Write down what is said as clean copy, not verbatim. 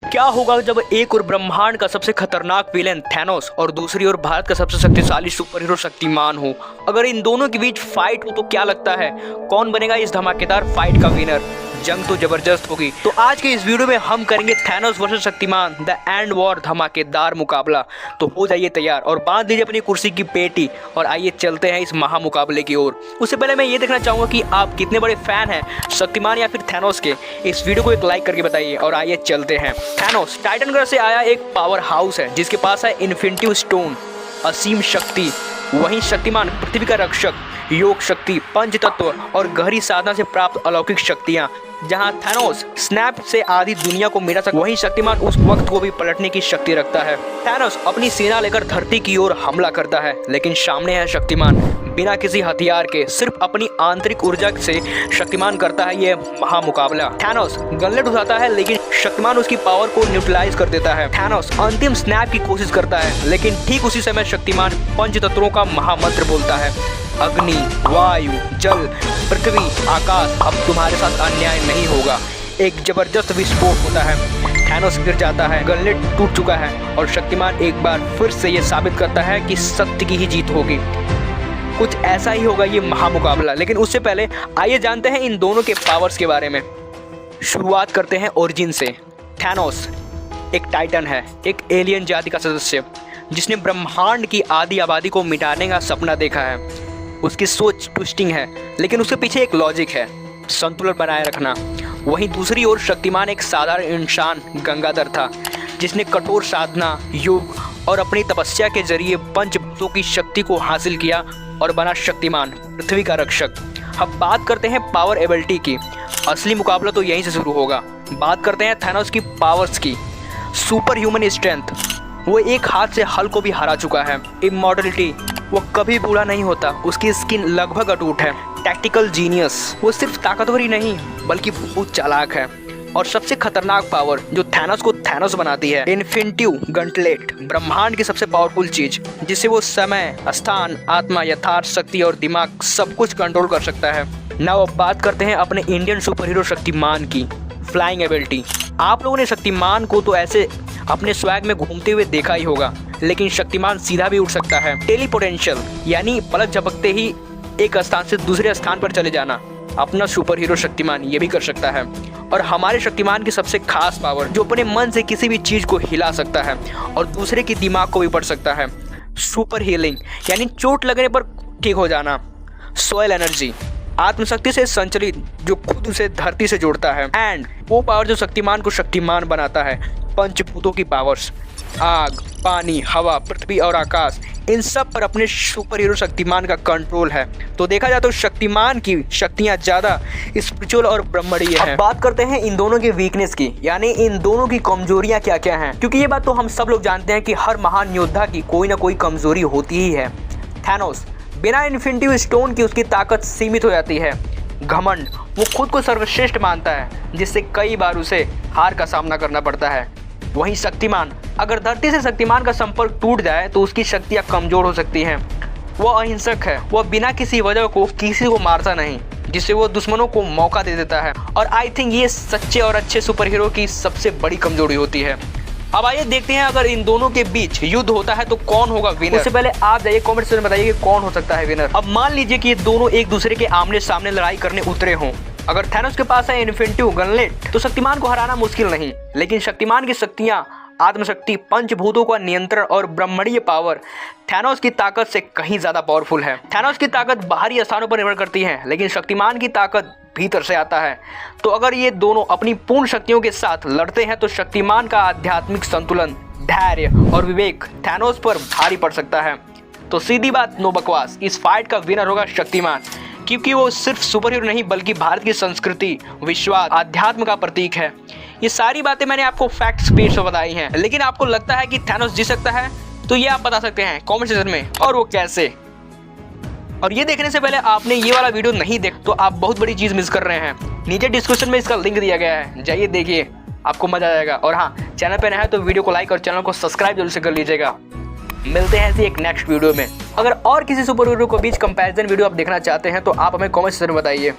क्या होगा जब एक और ब्रह्मांड का सबसे खतरनाक विलेन थैनोस और दूसरी ओर भारत का सबसे शक्तिशाली सुपर हीरो शक्तिमान हो। अगर इन दोनों के बीच फाइट हो तो क्या लगता है कौन बनेगा इस धमाकेदार फाइट का विनर। जंग तो जबरदस्त होगी। तो आज के इस वीडियो में हम करेंगे Thanos versus Shaktimaan the end war धमाकेदार मुकाबला। तो हो जाइए तैयार और बांध लीजिए अपनी कुर्सी की पेटी और आइए चलते हैं इस महा मुकाबले की ओर। उससे पहले मैं ये देखना चाहूंगा कि आप कितने बड़े फैन हैं शक्तिमान या फिर थैनोस के। इस वीडियो को एक लाइक करके बताइए और आइए चलते हैं। थैनोस टाइटन ग्रह से आया एक पावर हाउस है जिसके पास है इन्फिनिटी स्टोन, असीम शक्ति। वहीं शक्तिमान पृथ्वी का रक्षक, योग शक्ति, पंच तत्व और गहरी साधना से प्राप्त अलौकिक शक्तियां। जहां थैनोस स्नैप से आधी दुनिया को मिटा सकता, वहीं शक्तिमान उस वक्त को भी पलटने की शक्ति रखता है। थैनोस अपनी सेना लेकर धरती की ओर हमला करता है, लेकिन सामने है शक्तिमान बिना किसी हथियार के, सिर्फ अपनी आंतरिक ऊर्जा से शक्तिमान करता है ये महामुकाबला। थैनोस गनलेट उठाता है लेकिन शक्तिमान उसकी पावर को न्यूट्रलाइज कर देता है। थैनोस अंतिम स्नैप की कोशिश करता है लेकिन ठीक उसी समय शक्तिमान पंच तत्वों का महामंत्र बोलता है, अग्नि, वायु, जल, पृथ्वी, आकाश, अब तुम्हारे साथ अन्याय नहीं होगा। एक जबरदस्त विस्फोट होता है, थैनोस गिर जाता है, गनलेट टूट चुका है और शक्तिमान एक बार फिर से ये साबित करता है कि सत्य की ही जीत होगी। कुछ ऐसा ही होगा ये महामुकाबला, लेकिन उससे पहले आइए जानते हैं इन दोनों के पावर्स के बारे में। शुरुआत करते हैं ओरिजिन से। थैनोस एक टाइटन है, एक एलियन जाति का सदस्य जिसने ब्रह्मांड की आधी आबादी को मिटाने का सपना देखा है। उसकी सोच ट्विस्टिंग है लेकिन उसके पीछे एक लॉजिक है, संतुलन बनाए रखना। वहीं दूसरी ओर शक्तिमान एक साधारण इंसान गंगाधर था जिसने कठोर साधना, योग और अपनी तपस्या के जरिए पंचभूतों की शक्ति को हासिल किया और बना शक्तिमान पृथ्वी का रक्षक। अब बात करते हैं पावर एबिलिटी की। असली मुकाबला तो यहीं से शुरू होगा। बात करते हैं थैनोस की पावर्स की। सुपर ह्यूमन स्ट्रेंथ, वो एक हाथ से हल को भी हरा चुका है। इमॉर्टलिटी, वो कभी बूढ़ा नहीं होता, उसकी स्किन लगभग अटूट है। टैक्टिकल जीनियस, वो सिर्फ ताकतवर ही नहीं बल्कि बहुत चालाक है। और सबसे खतरनाक पावर जो थैनोस को थैनोस बनाती है, इन्फिनिटी गंटलेट, ब्रह्मांड की सबसे पावरफुल चीज जिससे वो समय, स्थान, आत्मा, यथार्थ शक्ति और दिमाग सब कुछ कंट्रोल कर सकता है। नाउ अब बात करते हैं अपने इंडियन सुपर हीरो शक्तिमान की फ्लाइंग एबिलिटी। आप लोगों ने शक्तिमान को तो ऐसे अपने स्वैग में घूमते हुए देखा ही होगा, लेकिन शक्तिमान सीधा भी उड़ सकता है। टेलीपोटेंशियल यानी पलक झपकते ही एक स्थान से दूसरे स्थान पर चले जाना, अपना सुपर हीरो शक्तिमान ये भी कर सकता है। और हमारे शक्तिमान की सबसे खास पावर जो अपने मन से किसी भी चीज को हिला सकता है और दूसरे की दिमाग को भी पढ़ सकता है, सुपर हीलिंग यानी चोट लगने पर ठीक हो जाना। सॉइल एनर्जी, आत्मशक्ति से संचलित जो खुद उसे धरती से जोड़ता है। एंड वो पावर जो शक्तिमान को शक्तिमान बनाता है, पंचभूतों की पावर्स, आग, पानी, हवा, पृथ्वी और आकाश, इन सब पर अपने सुपर हीरो शक्तिमान का कंट्रोल है। तो देखा जाए तो शक्तिमान की शक्तियां ज्यादा स्पिरिचुअल और ब्रह्मणीय हैं। अब बात करते हैं इन दोनों की वीकनेस की, यानी इन दोनों की कमजोरियां क्या क्या हैं, क्योंकि ये बात तो हम सब लोग जानते हैं कि हर महान योद्धा की कोई ना कोई कमजोरी होती ही है। थैनोस बिना इन्फिनिटी स्टोन की उसकी ताकत सीमित हो जाती है। घमंड, वो खुद को सर्वश्रेष्ठ मानता है जिससे कई बार उसे हार का सामना करना पड़ता है। वहीं शक्तिमान, अगर धरती से शक्तिमान का संपर्क टूट जाए तो उसकी शक्तियां कमजोर हो सकती हैं। वो अहिंसक है, वो बिना किसी वजह को किसी को मारता नहीं, जिससे वो दुश्मनों को मौका दे देता है। और आई थिंक ये सच्चे और अच्छे सुपर हीरो की सबसे बड़ी कमजोरी होती है। अब आइए देखते हैं अगर इन दोनों के बीच युद्ध होता है तो कौन होगा विनर। उससे पहले आप जाइए कमेंट सेक्शन में बताइए कि कौन हो सकता है विनर। अब मान लीजिए कि ये दोनों एक दूसरे के आमने सामने लड़ाई करने उतरे हों। अगर थैनोस के पास है इन्फिनिटी गनलेट तो शक्तिमान को हराना मुश्किल नहीं, लेकिन शक्तिमान की शक्तियां, आत्मशक्ति, पंचभूतों का नियंत्रण और ब्रह्मणीय पावर थैनोस की ताकत से कहीं ज्यादा पावरफुल है। थैनोस की ताकत बाहरी स्थानों पर निर्भर करती है लेकिन शक्तिमान की ताकत भीतर से आता है। तो अगर ये दोनों अपनी पूर्ण शक्तियों के साथ लड़ते हैं तो शक्तिमान का आध्यात्मिक संतुलन, धैर्य और विवेक थैनोस पर भारी पड़ सकता है। तो सीधी बात, नो बकवास, इस फाइट का विनर होगा शक्तिमान, क्योंकि वो सिर्फ सुपर हीरो नहीं बल्कि भारत की संस्कृति, विश्वास, अध्यात्म का प्रतीक है। ये सारी बातें मैंने आपको फैक्ट्स बेस पर बताई हैं, लेकिन आपको लगता है कि थैनोस जीत सकता है तो ये आप बता सकते हैं कमेंट सेक्शन में, और वो कैसे। और ये देखने से पहले आपने ये वाला वीडियो नहीं देखा तो आप बहुत बड़ी चीज मिस कर रहे हैं। नीचे डिस्क्रिप्शन में इसका लिंक दिया गया है, जाइए देखिए, आपको मजा आएगा। और हाँ, चैनल पे नया है तो वीडियो को लाइक और चैनल को सब्सक्राइब जरूर से कर लीजिएगा। मिलते हैं ऐसी एक नेक्स्ट वीडियो में। अगर और किसी सुपर हीरो के बीच कंपैरिजन वीडियो आप देखना चाहते हैं तो आप हमें कमेंट सेक्शन में बताइए।